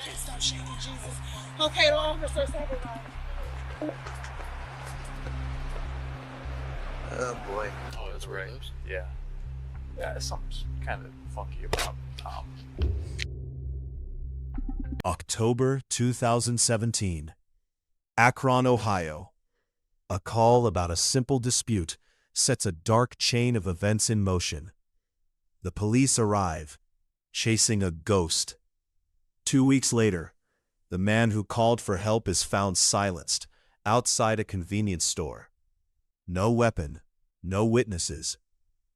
can't stop shaking, Jesus. Okay, the officers, everybody. Oh boy. Oh, that's right. Yeah. Yeah, something's kind of funky about Tom. October 2017. Akron, Ohio. A call about a simple dispute sets a dark chain of events in motion. The police arrive, chasing a ghost. 2 weeks later, the man who called for help is found silenced outside a convenience store. No weapon, no witnesses,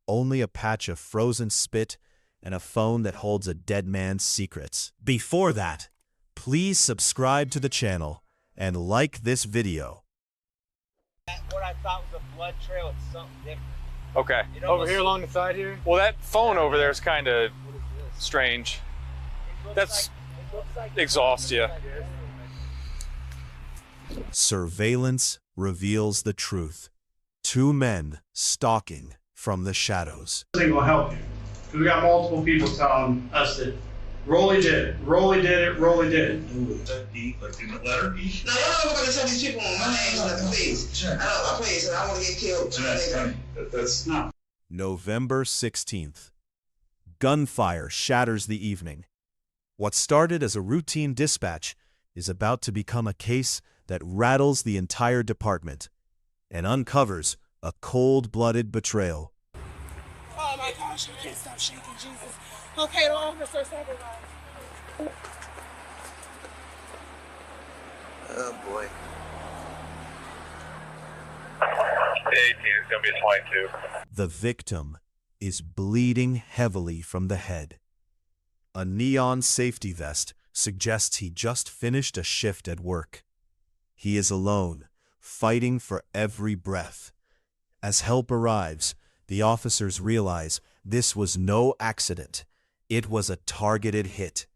only a patch of frozen spit and a phone that holds a dead man's secrets. Before that, please subscribe to the channel and like this video. What I thought was a blood trail, it's something different. Okay. Over here along the side here? Well, that phone over there is kind of strange. That's exhaust, yeah. Surveillance reveals the truth. 2 men stalking from the shadows. This ain't gonna help you. Because we got multiple people telling us that Rolly did it, Rolly did it, Rolly did it. Like in the letter? No, y'all gonna tell these people my name's on the police. I please, I want to get killed. That's not. November 16th. Gunfire shatters the evening. What started as a routine dispatch is about to become a case that rattles the entire department and uncovers a cold-blooded betrayal. Oh my gosh, I can't stop shaking, Jesus. Okay, the officers, everybody. Oh boy. 18 is going to be a 22. The victim is bleeding heavily from the head. A neon safety vest suggests he just finished a shift at work. He is alone, fighting for every breath. As help arrives, the officers realize this was no accident. It was a targeted hit.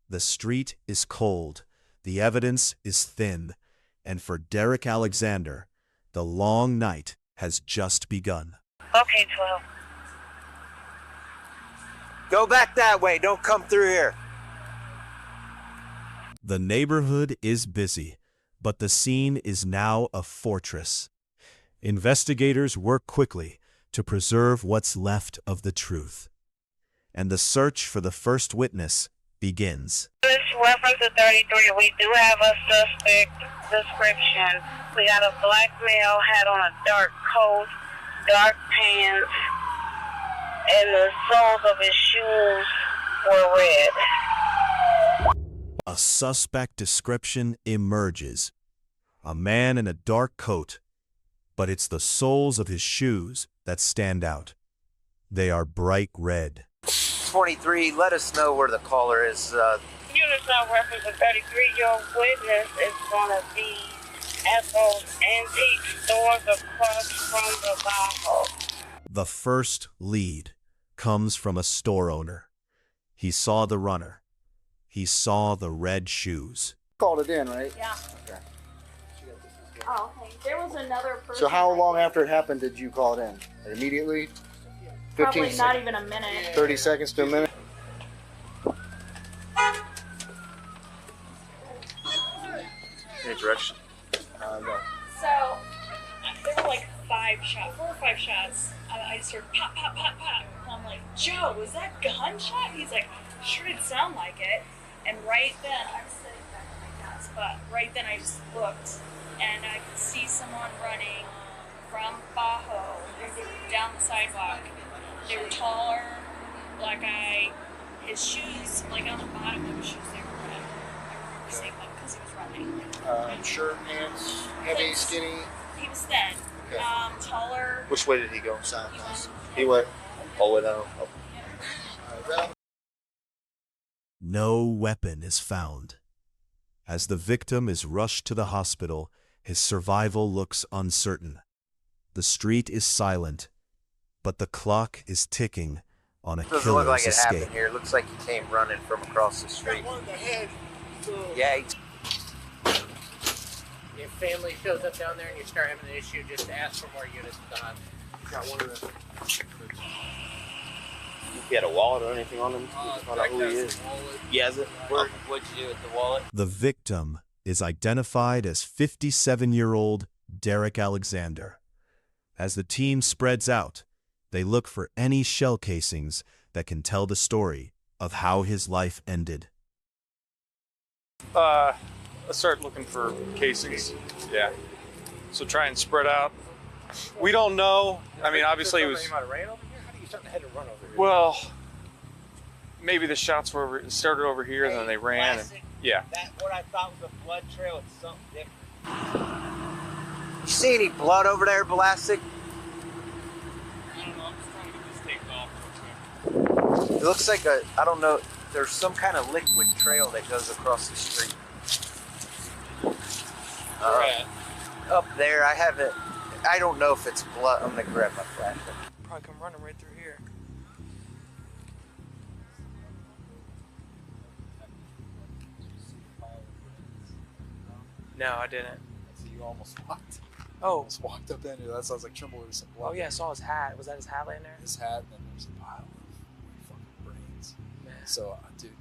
The street is cold, the evidence is thin, and for Derek Alexander, the long night has just begun. Okay, 12. Go back that way, don't come through here. The neighborhood is busy, but the scene is now a fortress. Investigators work quickly to preserve what's left of the truth. And the search for the first witness begins. This reference to 33, we do have a suspect description. We got a black male, had on a dark coat, dark pants, and the soles of his shoes were red. A suspect description emerges. A man in a dark coat, but it's the soles of his shoes that stand out. They are bright red. 23, let us know where the caller is. Units now reference to 33. Your witness is going to be at those antique stores across from the Bajo. The first lead comes from a store owner. He saw the runner. He saw the red shoes. Called it in, right? Yeah. Okay. Oh, okay. There was another person. So how long after it happened did you call it in? Like immediately? 15 Probably not even a minute. 30 seconds to a minute? Any direction? No. So there were like 4 or 5 shots. I just heard pop, pop, pop, pop. And I'm like, Joe, was that gunshot? He's like, sure did sound like it. And right then, I was sitting back at my desk, but right then I just looked and I could see someone running from Bajo down the sidewalk. They were taller, black eye. His shoes, like on the bottom of his shoes, they were red. I remember seeing them because he was running. Shirt, pants, heavy, skinny? He was thin. Okay. Taller. Which way did he go? South. He went all the way down. Oh. No weapon is found. As the victim is rushed to the hospital, his survival looks uncertain. The street is silent, but the clock is ticking on a killer's Doesn't look like it escape. happened here. It looks like he came running from across the street. Yeah, If family shows up down there and you start having an issue, just ask for more units done. Got one of the... If he had a wallet or anything on him, to find out who he is. He has it. What'd you do with the wallet? The victim is identified as 57-year-old Derek Alexander. As the team spreads out, they look for any shell casings that can tell the story of how his life ended. I start looking for casings. Yeah. So try and spread out. We don't know. I mean, obviously it was. How do you start to head to run over here? Well, maybe the shots were started over here, and then they ran. And, yeah. That what I thought was a blood trail. It's something different. You see any blood over there, Balastic? I don't know. I'm just trying to get this taped off. It looks like I don't know, there's some kind of liquid trail that goes across the street. Up there, I don't know if it's blood. I'm gonna grab my flashlight. Probably come running right through here. No, I didn't. So you almost walked. Oh. Almost walked up into that. Sounds like Trimble or some blood. Oh yeah, I saw his hat. Was that his hat laying there? His hat, and then there's a pile of fucking brains. Man. So, dude,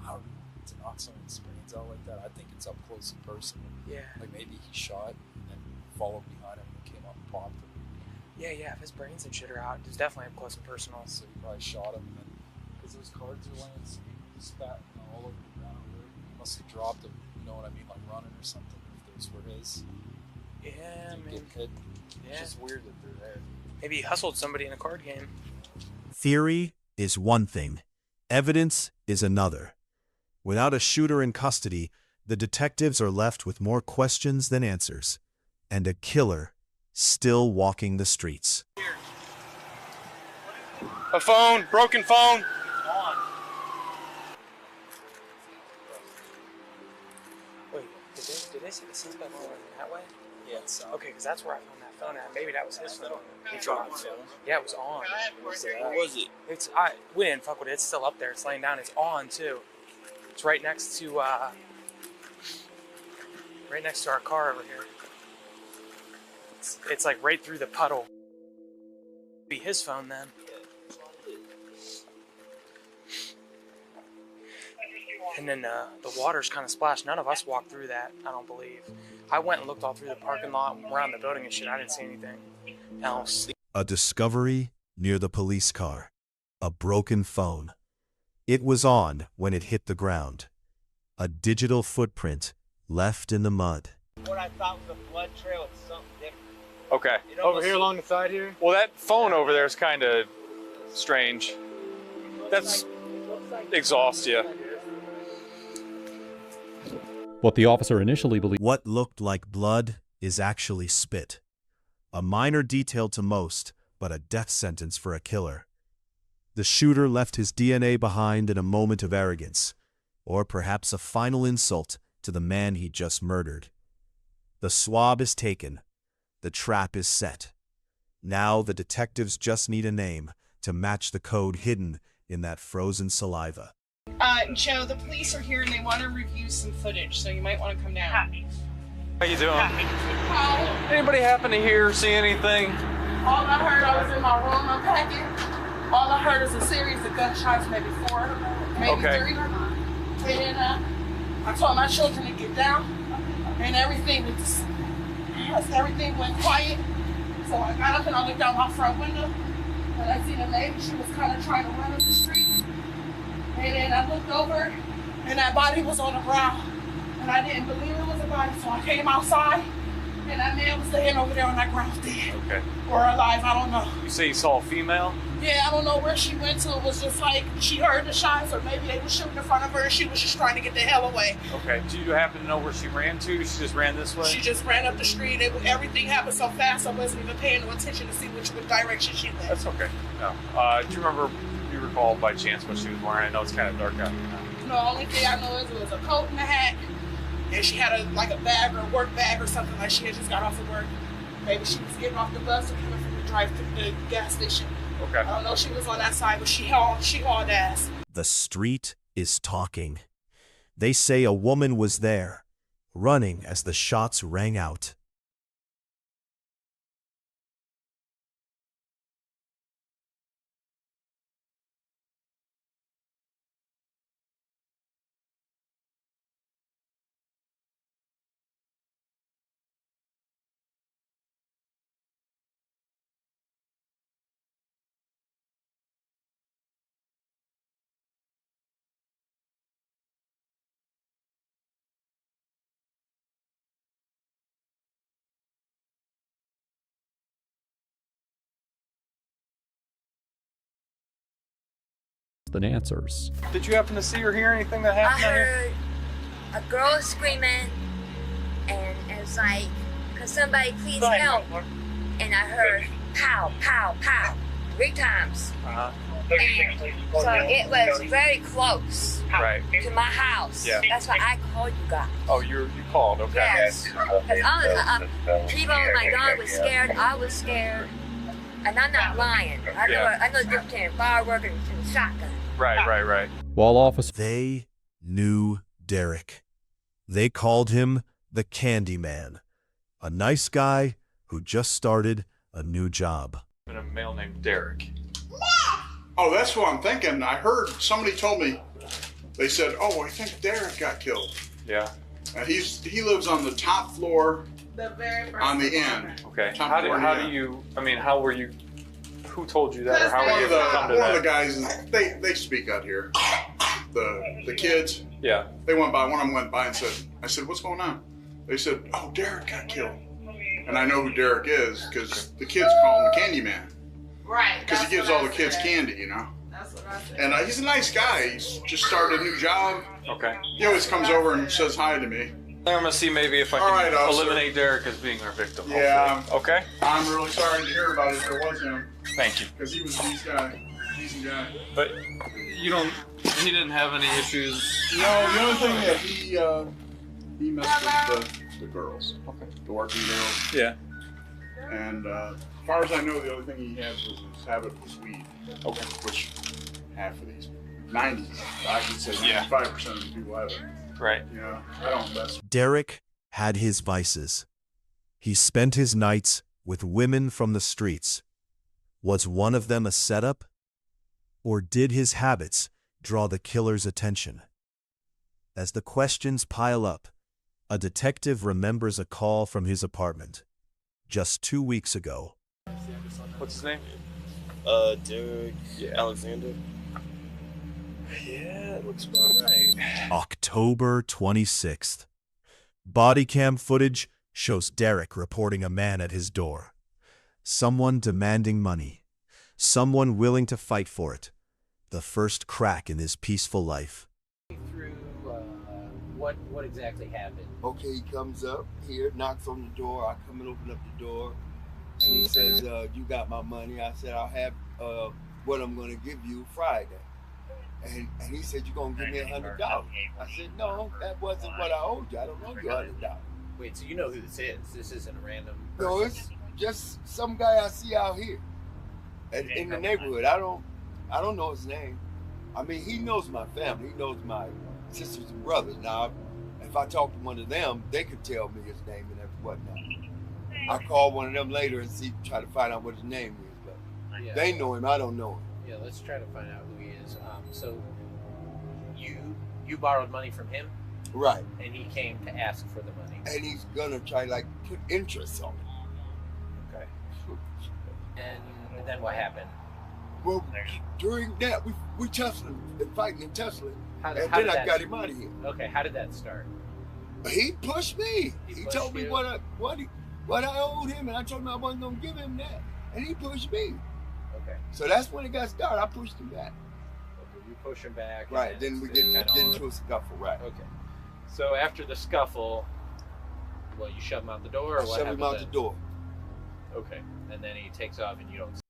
I don't know, to knock someone's brains out like that, I think it's up close and personal. Yeah. Like maybe he shot and then followed behind him and came up and popped him. Yeah, if his brains and shit are out, it's definitely up close and personal. So he probably shot him, and then because those cards are laying spat all over the ground. He must have dropped them. You know what I mean, like running or something. If those were his. Yeah, man. It's just weird that they're there. Maybe he hustled somebody in a card game. Theory is one thing. Evidence is another. Without a shooter in custody, the detectives are left with more questions than answers, and a killer still walking the streets. A phone, broken phone. Wait, did they see the suspect going that way? Yeah. Okay, because that's where I found that phone at. Maybe that was his phone. Yeah, it was on. What was it? We didn't fuck with it. It's still up there. It's laying down. It's on too. It's right next to our car over here. It's like right through the puddle. Be his phone then. And then the water's kind of splashed. None of us walked through that, I don't believe. I went and looked all through the parking lot, around the building and shit. I didn't see anything else. A discovery near the police car. A broken phone. It was on when it hit the ground. A digital footprint left in the mud. What I thought was a blood trail. It's something different. Okay. Over here along the side here? Well, that phone over there is kind of strange. That's exhaust, yeah. What the officer initially believed. What looked like blood is actually spit. A minor detail to most, but a death sentence for a killer. The shooter left his DNA behind in a moment of arrogance, or perhaps a final insult to the man he just murdered. The swab is taken. The trap is set. Now the detectives just need a name to match the code hidden in that frozen saliva. Joe, the police are here and they want to review some footage, so you might want to come down. How you doing? Anybody happen to hear, see anything? All I heard, I was in my room unpacking. All I heard is a series of gunshots, maybe 4, maybe 3. And I told my children to get down, and everything went quiet. So I got up and I looked out my front window, and I seen a lady. She was kind of trying to run up the street. And then I looked over, and that body was on the ground. And I didn't believe it was a body, so I came outside, and that man was laying over there on that ground dead. Okay. Or alive, I don't know. You say you saw a female? Yeah, I don't know where she went to. It was just like she heard the shots, or maybe they were shooting in front of her, and she was just trying to get the hell away. Okay. Do you happen to know where she ran to? She just ran this way? She just ran up the street. Everything happened so fast, I wasn't even paying no attention to see which direction she went. That's okay. No. Do you remember, you recall by chance what she was wearing? I know it's kind of dark out here now. No, only thing I know is it was a coat and a hat, and she had a bag or a work bag or something, like she had just got off of work. Maybe she was getting off the bus or coming from the drive to the gas station. Okay. I don't know if she was on that side, but she hauled ass. The street is talking. They say a woman was there, running as the shots rang out. than answers. Did you happen to see or hear anything that I happened out here? heard a girl screaming, and it was like, "Could somebody please help?" And I heard pow, pow, pow 3 times. Uh-huh. And so it was very close Right. to my house. Yeah. That's why I called you guys. Oh, you called, okay. Yes. Because people, my dog was scared, I was scared. And I'm not lying. I know the difference between a firework and a shotgun. Right. While officers They knew Derek. They called him the Candy Man, a nice guy who just started a new job. And a male named Derek. Oh, that's what I'm thinking. I heard somebody told me, they said, "Oh, I think Derek got killed." Yeah. And he lives on the top floor, The very first on the end. Okay. Top How floor, do you? I mean, how were you? Who told you that, or how were One you of able to come to one of the that? guys, they speak out here. The kids. Yeah. They went by. One of them went by and said, "I said, what's going on?" They said, "Oh, Derek got killed." And I know who Derek is because the kids call him the Candy Man. Right. Because he gives all the kids candy, That's what I said. And he's a nice guy. He's just started a new job. Okay. He always comes over and says hi to me. I'm gonna see maybe if I All can right, officer. eliminate Derek as being our victim. Yeah. hopefully. Okay. I'm really sorry to hear about it if it was him. Thank you. Because he was a decent guy. Decent guy. But you don't. He didn't have any issues. No, the only thing that he messed with the girls. Okay. The working girls. Yeah. And as far as I know, the only thing he had was his habit was weed. Okay. Which half of these, 90s, I should say 95% of the people have it. Right. You know, I don't mess. Derek had his vices. He spent his nights with women from the streets. Was one of them a setup? Or did his habits draw the killer's attention? As the questions pile up, a detective remembers a call from his apartment just 2 weeks ago. What's his name? Derek Alexander. Yeah, it looks about right. October 26th. Body cam footage shows Derek reporting a man at his door. Someone demanding money. Someone willing to fight for it. The first crack in his peaceful life. Through what exactly happened? Okay, he comes up here, knocks on the door. I come and open up the door. And he says, "You got my money." I said, "I'll have what I'm going to give you Friday." And he said, "You're going to give me $100." I said, "No, that wasn't what I owed you. I don't owe you $100." Wait, so you know who this is? This isn't a random person? No, it's just some guy I see out here in the neighborhood. I don't know his name. I mean, he knows my family. He knows my sisters and brothers. Now, if I talk to one of them, they could tell me his name and whatnot. I call one of them later and try to find out what his name is. But Yeah. they know him. I don't know him. Yeah, let's try to find out who he is. So you borrowed money from him? Right. And he came to ask for the money. And he's gonna try put interest on it. Okay. And then what happened? Well, during that we tussled and fighting and tussling, How and did then I that- got him out of here. Okay, how did that start? He pushed me. He pushed told me you? what I owed him, and I told him I wasn't gonna give him that, and he pushed me. Okay. So that's when it got started. I pushed him back. Okay, you push him back. and Right. Then we get into a scuffle. Right. Okay. So after the scuffle, you shove him out the door, or I what shoved happened him out then? the door. Okay. And then he takes off, and you don't.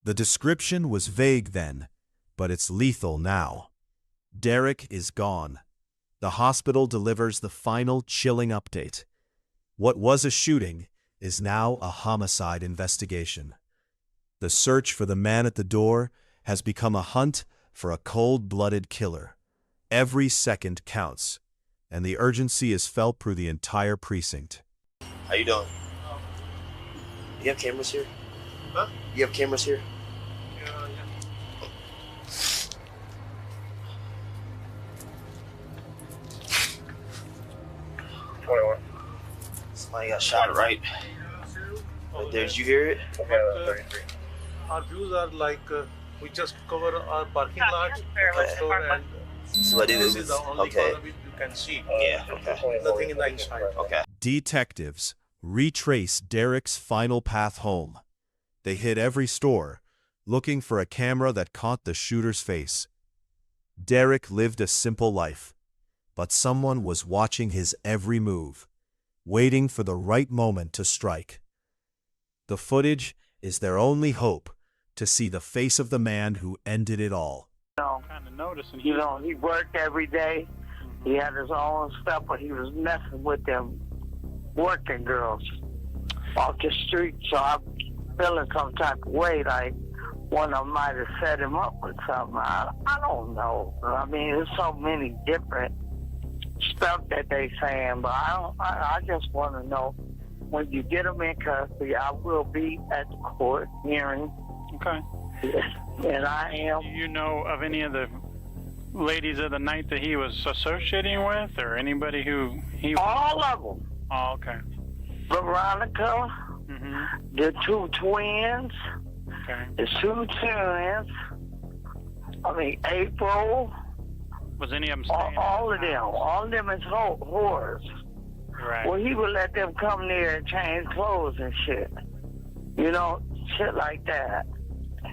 The description was vague then, but it's lethal now. Derek is gone. The hospital delivers the final chilling update. What was a shooting is now a homicide investigation. The search for the man at the door has become a hunt for a cold-blooded killer. Every second counts, and the urgency is felt through the entire precinct. How you doing? You have cameras here? Huh? You have cameras here? Yeah. Somebody got shot, right? Right there. Did you hear it? Our views are like we just cover our parking lot, the store, and So what it this is? is the only Okay. corner you can see. Yeah. Okay. Nothing in the inside. Okay. Detectives retrace Derek's final path home. They hit every store, looking for a camera that caught the shooter's face. Derek lived a simple life, but someone was watching his every move, waiting for the right moment to strike. The footage is their only hope to see the face of the man who ended it all. Kind of noticing. You know, he worked every day. He had his own stuff, but he was messing with them working girls off the street. So I'm feeling some type of way, like one of them might have set him up with something. I don't know. I mean, there's so many different stuff that they saying, but I just want to know, when you get him in custody, I will be at the court hearing. Okay. And I am. Do you know of any of the ladies of the night that he was associating with, or anybody who he? All of them. Oh, okay. Veronica, the two twins, Okay. the two twins. I mean, April. Was any of them staying? All of them. All of them is whores. Right. Well, he would let them come there and change clothes and shit. You know, shit like that.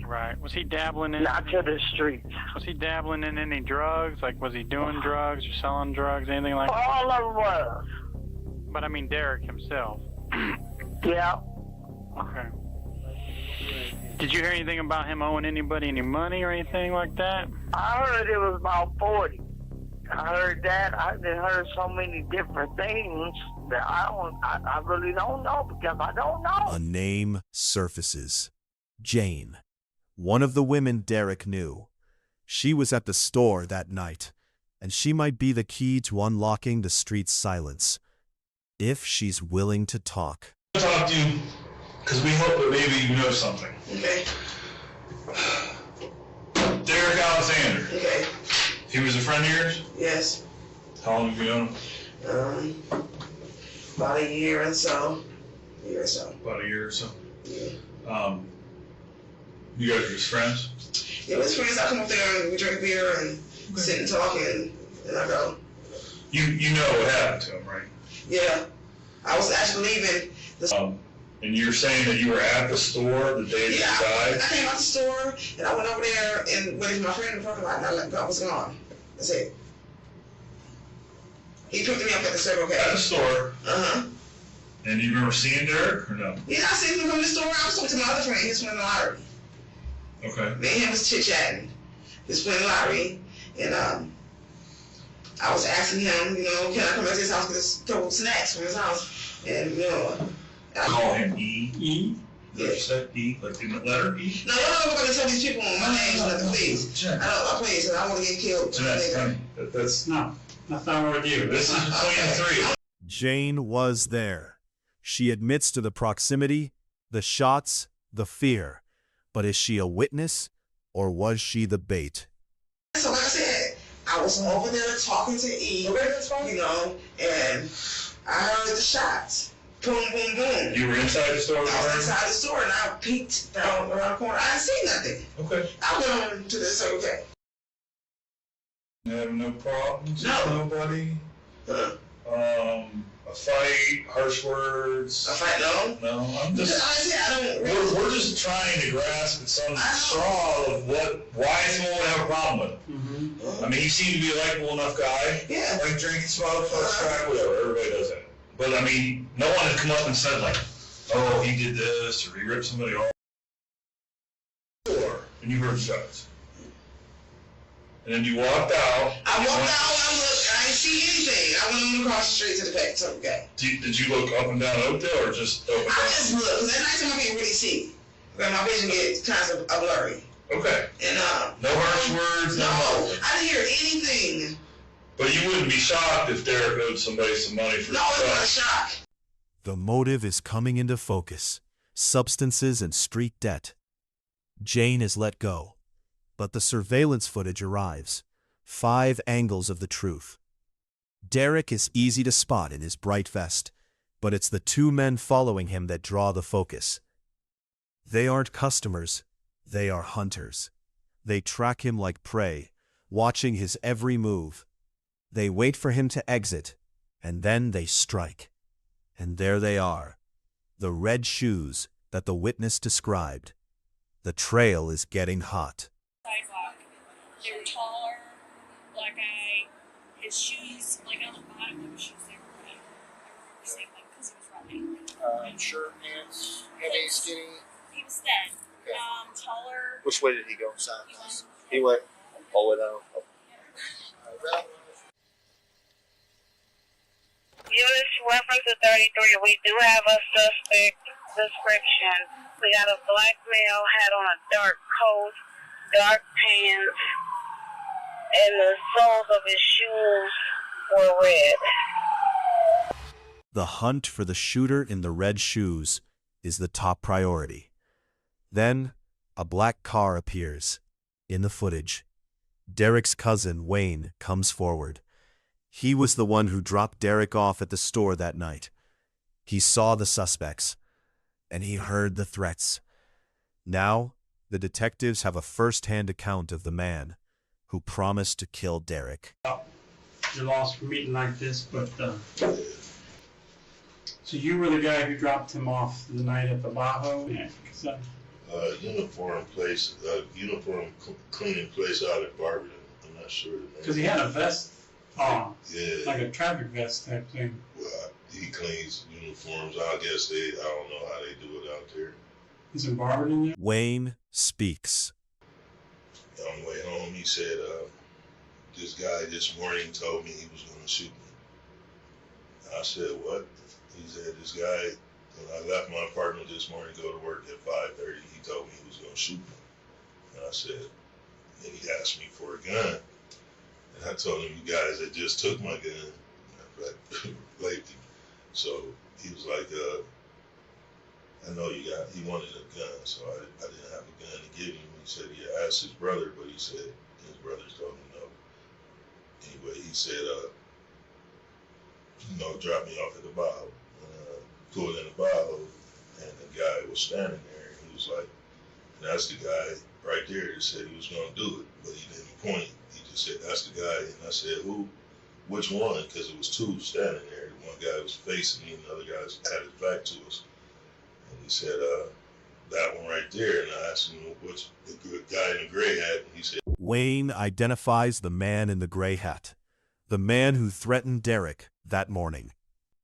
Right. Was he dabbling in? Not to the streets. Was he dabbling in any drugs? Like, was he doing drugs or selling drugs, anything like that? All of them was. But I mean, Derek himself. Yeah. Okay. Did you hear anything about him owing anybody any money or anything like that? I heard it was about 40. I heard that. I heard so many different things that I really don't know, because I don't know. A name surfaces. Jane, one of the women Derek knew. She was at the store that night, and she might be the key to unlocking the street's silence, if she's willing to talk. I'll talk to you, because we hope that maybe you know something. Okay. Derek Alexander. Okay. He was a friend of yours? Yes. How long have you known him? About a year or so. About a year or so. Yeah. You guys are just friends? Yeah, we're friends. I come up there and we drink beer and sit and talk, and I go. You know what happened to him, right? Yeah. I was actually leaving the and you're saying that you were at the store the day that he died? I came out the store and I went over there and waited for my friend in the parking lot, and I was gone. That's it. He picked me up at the Circle K. At the store? Uh-huh. And you remember seeing Derek, or no? Yeah, I seen him come to the store. I was talking to my other friend. He was playing the lottery. Okay. Me and him was chit-chatting. He was playing the lottery, and I was asking him, you know, can I come back to his house and get a couple snacks from his house? And, you know, I call him E? E? Yeah. You said E, like in the letter E? No, I'm going to tell these people my name, please. I please, I want to get killed. That's not with you. This is between the three. Jane was there. She admits to the proximity, the shots, the fear. But is she a witness, or was she the bait? So like I said, I was over there talking to E, you know, and I heard the shots. Boom, boom, boom. You were inside the store? I was inside the store, and I peeked down around the corner. I didn't see nothing. Okay. I went on to the Circle K. You have no problems No. with nobody? A fight, harsh words? A fight, no? No, I'm just... We're just trying to grasp at some straw of why someone would have a problem with him. I mean, he seemed to be a likable enough guy. Yeah. Like drinking, smoke, crack, whatever. Everybody does that. But I mean, no one has come up and said like, oh, he did this, or he ripped somebody off. And you heard shots. And then you walked out. I walked out, I looked, I didn't see anything. I went across the street to the back Circle K. Did you look up and down Oakdale, or just up and down? I just looked, because at night time I can't really see. Because my vision gets kind of blurry. Okay. And no harsh words, no, I didn't hear anything. But you wouldn't be shocked if Derek owed somebody some money for No, it's not a shock. The motive is coming into focus. Substances and street debt. Jane is let go. But the surveillance footage arrives. 5 angles of the truth. Derek is easy to spot in his bright vest, but it's the 2 men following him that draw the focus. They aren't customers, they are hunters. They track him like prey, watching his every move. They wait for him to exit, and then they strike. And there they are, the red shoes that the witness described. The trail is getting hot. Sidewalk. You're taller, his shoes, like on the bottom of his shoes, they were red. I remember seeing them because he was running. Shirt, pants, heavy, skinny. He was thin, taller. Which way did he go? South. He went all the way down. Units reference to 33. We do have a suspect description. We got a black male, had on a dark coat, dark pants, and the soles of his shoes were red. The hunt for the shooter in the red shoes is the top priority. Then, a black car appears. In the footage, Derek's cousin, Wayne, comes forward. He was the one who dropped Derek off at the store that night. He saw the suspects, and he heard the threats. Now, the detectives have a first-hand account of the man who promised to kill Derek. You're lost for meeting like this, but so you were the guy who dropped him off the night at the Bajo? Yeah. Uniform cleaning place out at Barberton. I'm not sure the name. Because he had a vest on. Yeah. Like a traffic vest type thing. Well, he cleans uniforms. I guess I don't know how they do it out there. He's in Barberton there? Wayne speaks. On the way home, he said, this guy this morning told me he was going to shoot me. I said, what? He said, this guy, when I left my apartment this morning to go to work at 5:30, he told me he was going to shoot me. And I said, and he asked me for a gun. And I told him, you guys that just took my gun, lately. So he was like, I know he wanted a gun, so I didn't have a gun to give him. He said he asked his brother, but he said his brothers told him no. Anyway, he said, drop me off at the Bajo. Pulled in the Bajo, and the guy was standing there, and he was like, and that's the guy right there that said he was going to do it, but he didn't point. He just said, that's the guy, and I said, who? Which one? Because it was two standing there. One guy was facing me, and the other guy had his back to us. And he said, that one right there, and I asked him, what's the guy in the gray hat? And he said, Wayne identifies the man in the gray hat, the man who threatened Derek that morning.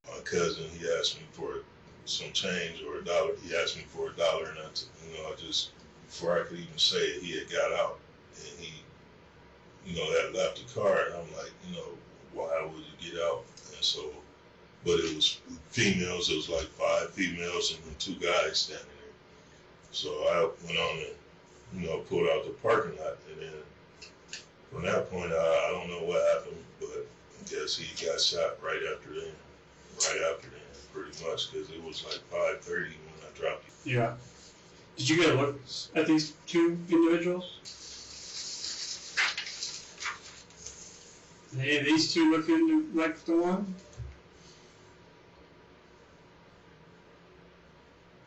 My cousin, he asked me for some change or $1. He asked me for $1, and I just, before I could even say it, he had got out, and he, had left the car, and I'm like, why would you get out? And so, but it was females, it was like 5 females and then 2 guys standing there. So I went on and, pulled out the parking lot, and then from that point, I don't know what happened, but I guess he got shot right after then, pretty much, because it was like 5:30 when I dropped him. Yeah. Did you get a look at these 2 individuals? Are these 2 looking like the one?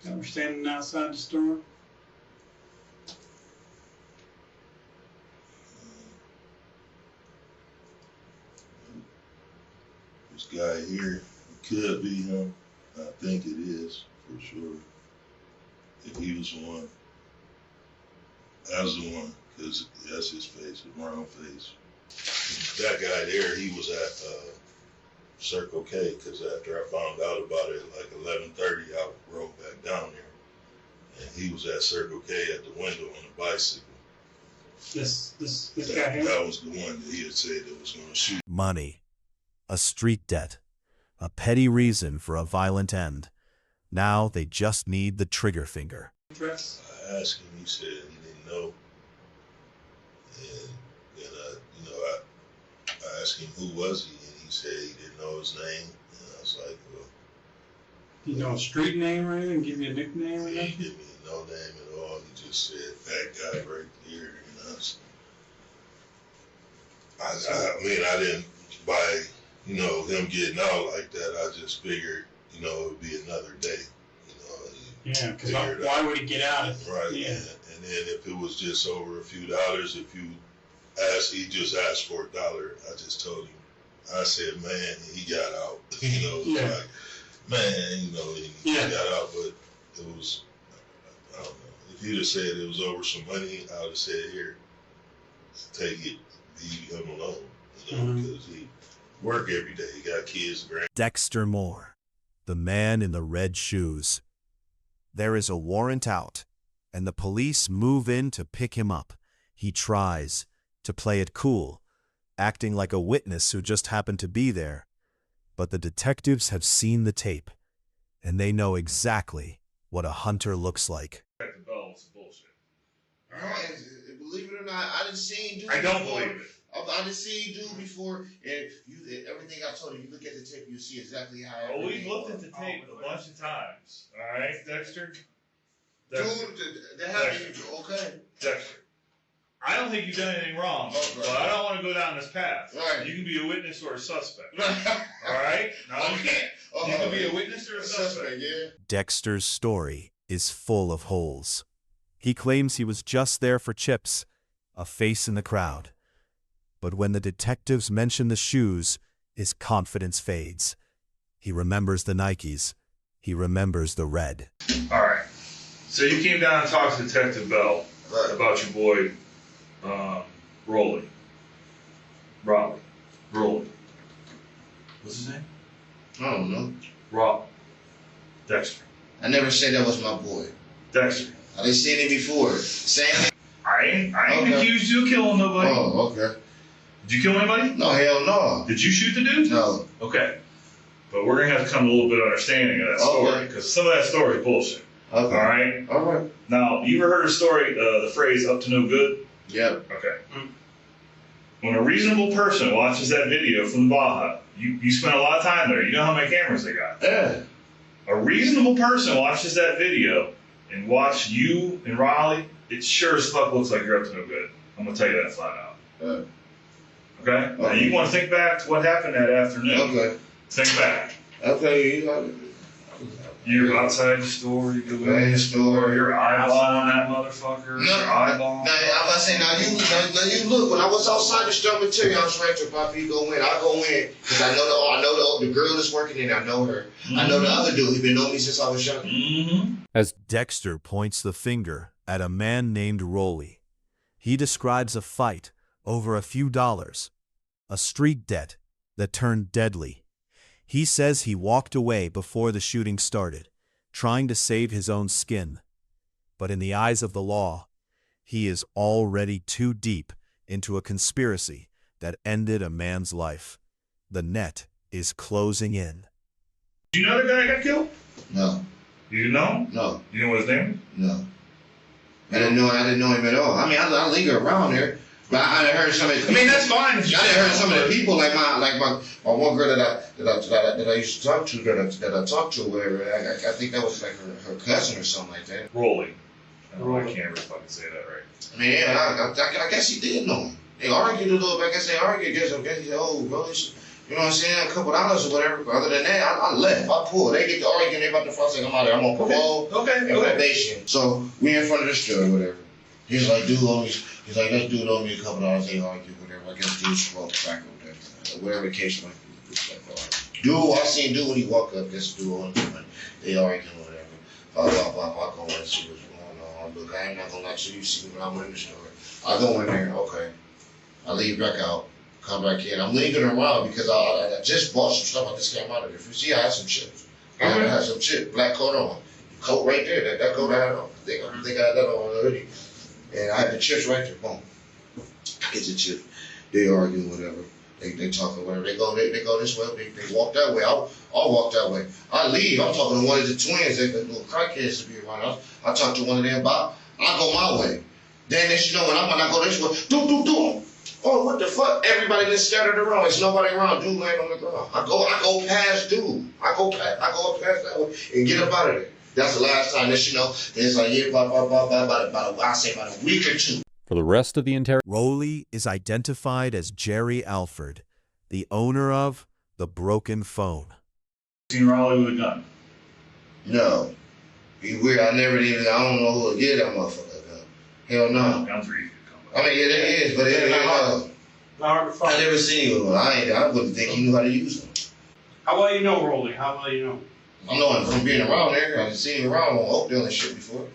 We're standing outside the store. This guy here, it could be him. I think it is, for sure. If he was the one, that's the one, because that's his face, his round face. That guy there, he was at Circle K, because after I found out about it at like 11:30, I rode back down there. And he was at Circle K at the window on a bicycle. This guy here? That was the one that he had said that was going to shoot. Money, a street debt, a petty reason for a violent end. Now they just need the trigger finger. I asked him, he said he didn't know. And then I asked him who was he, and he said he didn't know his name. And I was like, well. Do you know a street name or anything? Give you a nickname or He anything? didn't give me no name at all. He just said, that guy right here. I didn't buy, him getting out like that. I just figured, it would be another day. Yeah, because why would he get out? Right. Yeah. And then if it was just over a few dollars, he just asked for $1. I just told him, I said, man, he got out. Like, man, he got out, but it was, I don't know. If he'd have said it was over some money, I would have said, here, take it, leave him alone, because work every day. He got kids, grand. Dexter Moore, the man in the red shoes. There is a warrant out, and the police move in to pick him up. He tries to play it cool, acting like a witness who just happened to be there. But the detectives have seen the tape, and they know exactly what a hunter looks like. Believe it or not, I didn't see him do I don't before. believe it. I didn't see him do before, and everything I told you, you look at the tape, you see exactly how. Oh, we've looked at the tape a bunch of times. All right, Dexter. Dude, that happened. Okay. Dexter. I don't think you've done anything wrong, but I don't want to go down this path. Right. You can be a witness or a suspect. All right? No, you can't. You can be a witness or a suspect. Yeah. Dexter's story is full of holes. He claims he was just there for chips, a face in the crowd. But when the detectives mention the shoes, his confidence fades. He remembers the Nikes. He remembers the red. All right. So you came down and talked to Detective Bell about your boy, Raleigh. What's his name? I don't know. Rob. Dexter. I never said that was my boy. Dexter. I didn't see him before. Same. I ain't accused you of killing nobody. Oh, okay. Did you kill anybody? No, hell no. Did you shoot the dude? No. Okay. But we're gonna have to come to a little bit of understanding of that story, because some of that story is bullshit. Okay. All right? All right. Now, you ever heard a story, the phrase up to no good? Yep. Okay. When a reasonable person watches that video from the Baja, you spent a lot of time there. You know how many cameras they got. Yeah. A reasonable person watches that video and watch you in Raleigh, it sure as fuck looks like you're up to no good. I'm gonna tell you that flat out. Okay? Now you want to think back to what happened that afternoon. Okay. Think back. Okay. You're outside the store, you go in the store, you're eyeballing that motherfucker. No, I'm about to say, now you look, when I was outside the store material, I was right to Poppy go in. I go in, because I know the girl that's working in, I know her. Mm-hmm. I know the other dude, he been knowing me since I was young. Mm-hmm. As Dexter points the finger at a man named Raleigh, he describes a fight over a few dollars, a street debt that turned deadly. He says he walked away before the shooting started, trying to save his own skin. But in the eyes of the law, he is already too deep into a conspiracy that ended a man's life. The net is closing in. Do you know the guy that got killed? No. You didn't know him? No. You know what his name is? No. I didn't know him at all. I mean, I linger around there. But I heard some of the people. I mean, that's fine. I heard some of the people, like my one girl that I used to talk to, that I talked to, whatever. I think that was like her cousin or something like that. Raleigh. I can't really fucking say that right. I mean, yeah, I guess he did know him. They argued a little bit. I guess they argued. I guess he said, oh, bro, you know what I'm saying, a couple dollars or whatever. But other than that, I left. I pulled. They get to arguing. They about to fuss. Like, I'm out there. I'm on parole. Okay. And probation. So we in front of the store or whatever. He's like, dude, he's like, this dude owed me a couple dollars. They argued, whatever. I guess dude smoked crack or whatever the case might be. Dude, I seen dude when he walked up. This dude owed me money. They arguing, whatever. I go in and see what's going on. Look, I ain't not gonna lie to you. See when I went in the store. I go in there. Okay. I leave back out. Come back in. I'm lingering around because I just bought some stuff. I just came out of there. If you see, I had some chips. I had some chips. Black coat on. Coat right there. That coat I had on. I think I had that on already. And I had the chips right there. Boom. I get the chips. They argue, whatever. They talk or whatever. They go this way. They walk that way. I'll walk that way. I leave. I'm talking to one of the twins. They little crackheads to be around. I talk to one of them about. I go my way. Then when I go this way, do. Oh, what the fuck? Everybody just scattered around. There's nobody around. Dude laying on the ground. I go past dude. I go up past that way and get up out of there. That's the last time that it's like, yeah, about a week or two. For the rest of the interrogation, Raleigh is identified as Jerry Alford, the owner of the broken phone. Seen Raleigh with a gun? No. Be weird. I don't know who would get that motherfucker gun. Hell no. Guns are easy to come by. I mean, yeah, it is, but it ain't I never seen one. I wouldn't think he knew how to use them. How well you know Raleigh? How well you know? I know him from being around there. I've seen him around on Oakdale and shit before.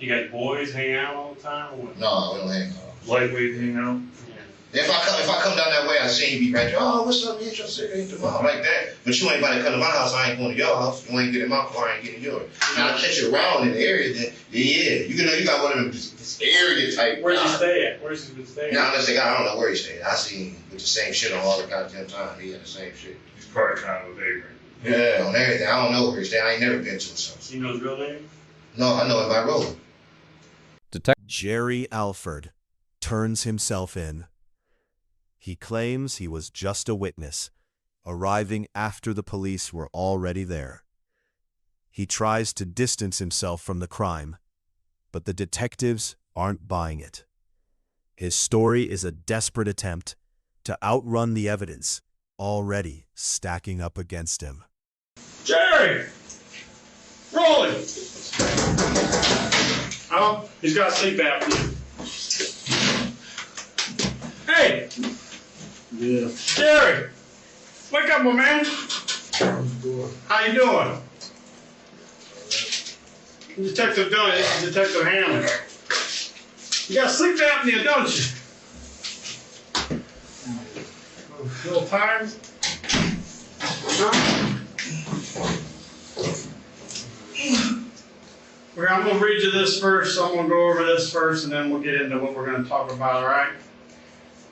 You got boys hang out all the time or what? No, we don't hang out. Lightweight hang out? Yeah. If I come down that way, I see you be right there. Oh, what's up? Hit your cigarette tomorrow like that. But you ain't about to come to my house. I ain't going to your house. You ain't getting my car. I ain't getting yours. Now I catch you around in the area. Then yeah, you know you got one of them this area type. Where's he stay at? Where's he stay at? Now unless I don't know where he stayed. I see him with the same shit on all the goddamn time. He had the same shit. He's probably trying to evade. Yeah, on everything. I don't know where he stayed. I ain't never been to him. So. You know his real name? No, I know him by road. Jerry Alford turns himself in. He claims he was just a witness, arriving after the police were already there. He tries to distance himself from the crime, but the detectives aren't buying it. His story is a desperate attempt to outrun the evidence already stacking up against him. Jerry! Rolling! Oh, he's got sleep apnea. Hey! Yeah. Jerry! Wake up, my man! How you doing? Detective Dunn, this is Detective Hammond. You got sleep apnea, don't you? A little tired? Huh? Okay, I'm going to read you this first, so I'm going to go over this first, and then we'll get into what we're going to talk about, all right?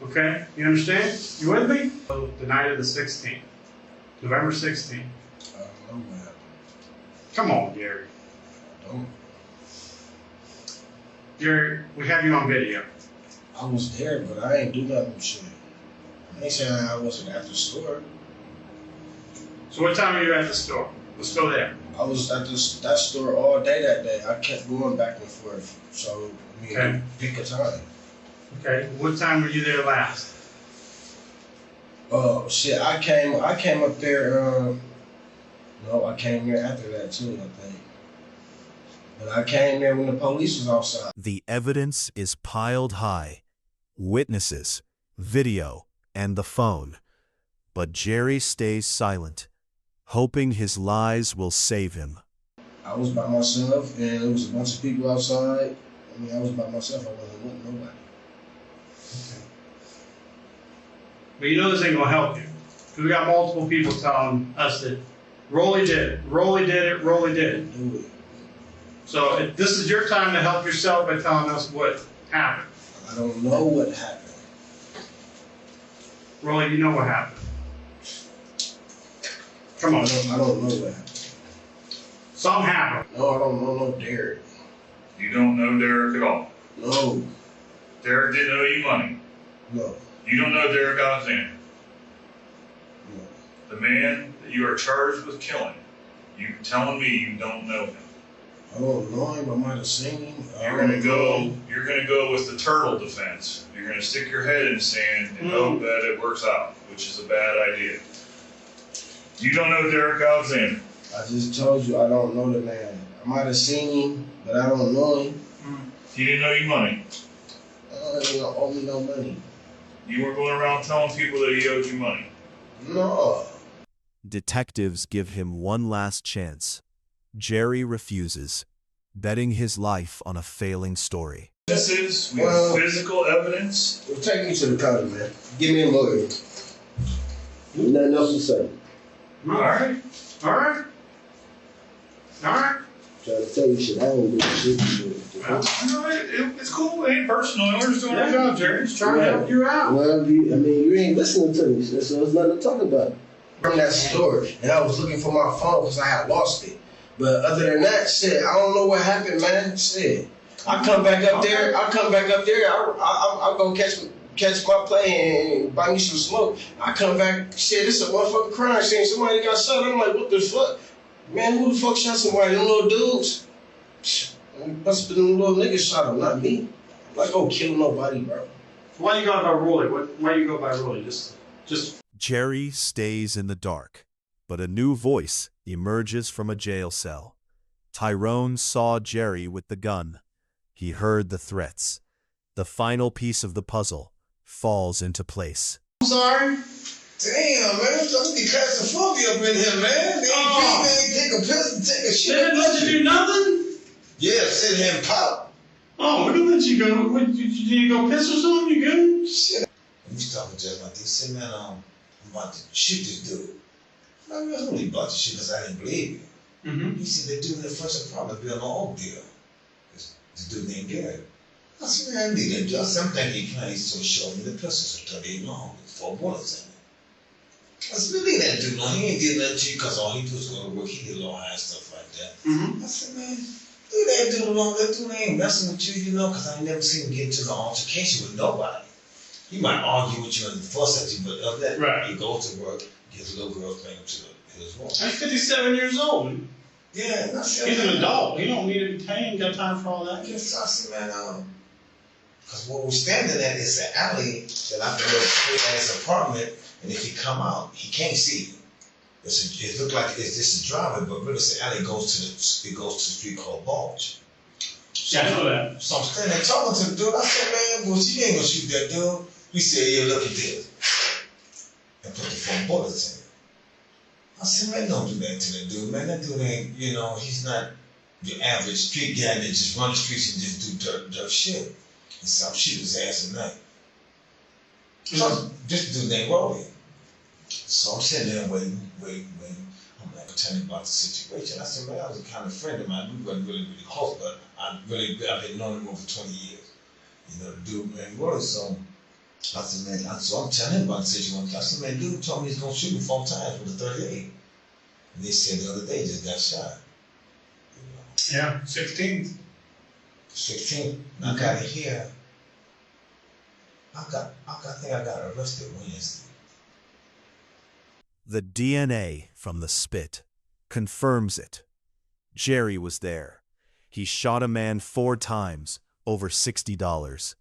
Okay, you understand? You with me? The night of the 16th, November 16th. I don't know what happened. Come on, Jerry. I don't. Jerry, we have you on video. I was there, but I ain't do nothing shit. I ain't saying I wasn't at the store. So what time were you at the store? Let's go there. I was at that store all day that day. I kept going back and forth. So, I mean, okay. Pick a time. Okay, what time were you there last? Oh, shit, I came up there, no, I came there after that too, I think. But I came there when the police was outside. The evidence is piled high. Witnesses, video, and the phone. But Jerry stays silent, hoping his lies will save him. I was by myself, and there was a bunch of people outside. I mean, I was by myself. I wasn't with nobody. Okay. But you know this ain't gonna help you. Because we got multiple people telling us that Raleigh did it, Raleigh did it, Raleigh did it. Do it. So this is your time to help yourself by telling us what happened. I don't know what happened. Raleigh, you know what happened. Come on. I don't know what happened. Something happened. No, I don't know no Derek. You don't know Derek at all? No. Derek didn't owe you money? No. You don't know Derek Alexander? No. The man that you are charged with killing, you telling me you don't know him? I don't know him. I might have seen him. You're gonna go with the turtle defense. You're gonna stick your head in the sand and hope that it works out, which is a bad idea. You don't know Derek Alexander. I just told you I don't know the man. I might have seen him, but I don't know him. He didn't owe you money. He don't owe me no money. You weren't going around telling people that he owed you money. No. Detectives give him one last chance. Jerry refuses, betting his life on a failing story. This is we have physical evidence. Well, take me to the counter, man. Give me a lawyer. Nothing else to say. All right. All right. All right. Trying to tell you shit. I don't do shit. It's cool. It ain't personal. We're just doing our job, Jerry. Just trying to help you out. Well, you ain't listening to me, so there's nothing to talk about. From that store, and I was looking for my phone because I had lost it. But other than that, shit, I don't know what happened, man. Shit, I come back up there. I'll go catch my plane and buy me some smoke. I come back, shit, this is a motherfucking crime scene. Somebody got shot. I'm like, what the fuck? Man, who the fuck shot somebody? Them little dudes? Must have been them little niggas shot him, not me. I'm like, go kill nobody, bro. Why you go by Raleigh? Why you go by Raleigh? Just. Jerry stays in the dark, but a new voice emerges from a jail cell. Tyrone saw Jerry with the gun. He heard the threats. The final piece of the puzzle falls into place. I'm sorry. Damn, man, I'm supposed to be claustrophobia up in here, man. They ain't take a piss and take a shit. They didn't let you do nothing? Yeah, sit here and pop. Oh, we didn't let you go. Did you go piss or something? You good? Shit. was talking to him like this. He said, man, I'm about to shoot this dude. I'm like, man, who you about to shoot? Because I didn't believe you. He said, they dude in the first apartment building on Oakdale. This dude named Gary. I said, man, I need that dude. I said, I'm thinking he playing, so he showed me the pistols are 38 long, 4 bullets in it. I said, leave that dude alone. He ain't did nothing to you because all he do is go to work. He did little high stuff like that. I said, man, leave that dude alone. That dude ain't messing with you, you know, because I ain't never seen him get into an altercation with nobody. He might argue with you and fuss at you, but other than that, he goes to work, gets little girls, bring him to his room. He's 57 years old. Yeah, and I said, he's an adult. He don't need to be ain't got time for all that. Yes, I said, man, because what we're standing at is an alley that I can look straight at his apartment, and if he come out, he can't see you. It look like it's just a driveway, but really it's an alley. It goes to the street called Bulge. So, yeah, I know that. So I'm standing there talking to the dude. I said, man, well, you ain't gonna shoot that dude. He said, yeah, look at this. And put the 4 bullets in it. I said, man, don't do that to that dude, man. That dude ain't, you know, he's not your average street guy that just run the streets and just do dirt shit. And so I'm shooting his ass at night. So this dude named Raleigh. So I'm sitting there waiting. I'm like telling him about the situation. I said, man, I was a kind of friend of mine. We wasn't really close, but I've been knowing him over 20 years. You know, the dude named Raleigh. So I said, man, so I'm telling him about the situation. I said, man, dude told me he's gonna shoot me 4 times with a 38. And they said the other day he just got shot. You know? Yeah, 16th. 16th. I got it here. I think I got arrested Wednesday. The DNA from the spit confirms it. Jerry was there. He shot a man 4 times, over $60.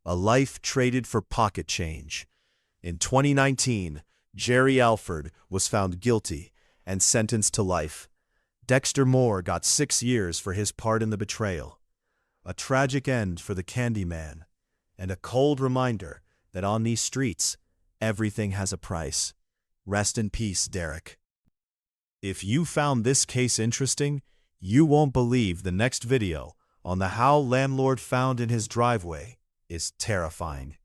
A life traded for pocket change. In 2019, Jerry Alford was found guilty and sentenced to life. Dexter Moore got 6 years for his part in the betrayal. A tragic end for the Candyman, and a cold reminder that on these streets, everything has a price. Rest in peace, Derek. If you found this case interesting, you won't believe the next video on the how landlord found in his driveway is terrifying.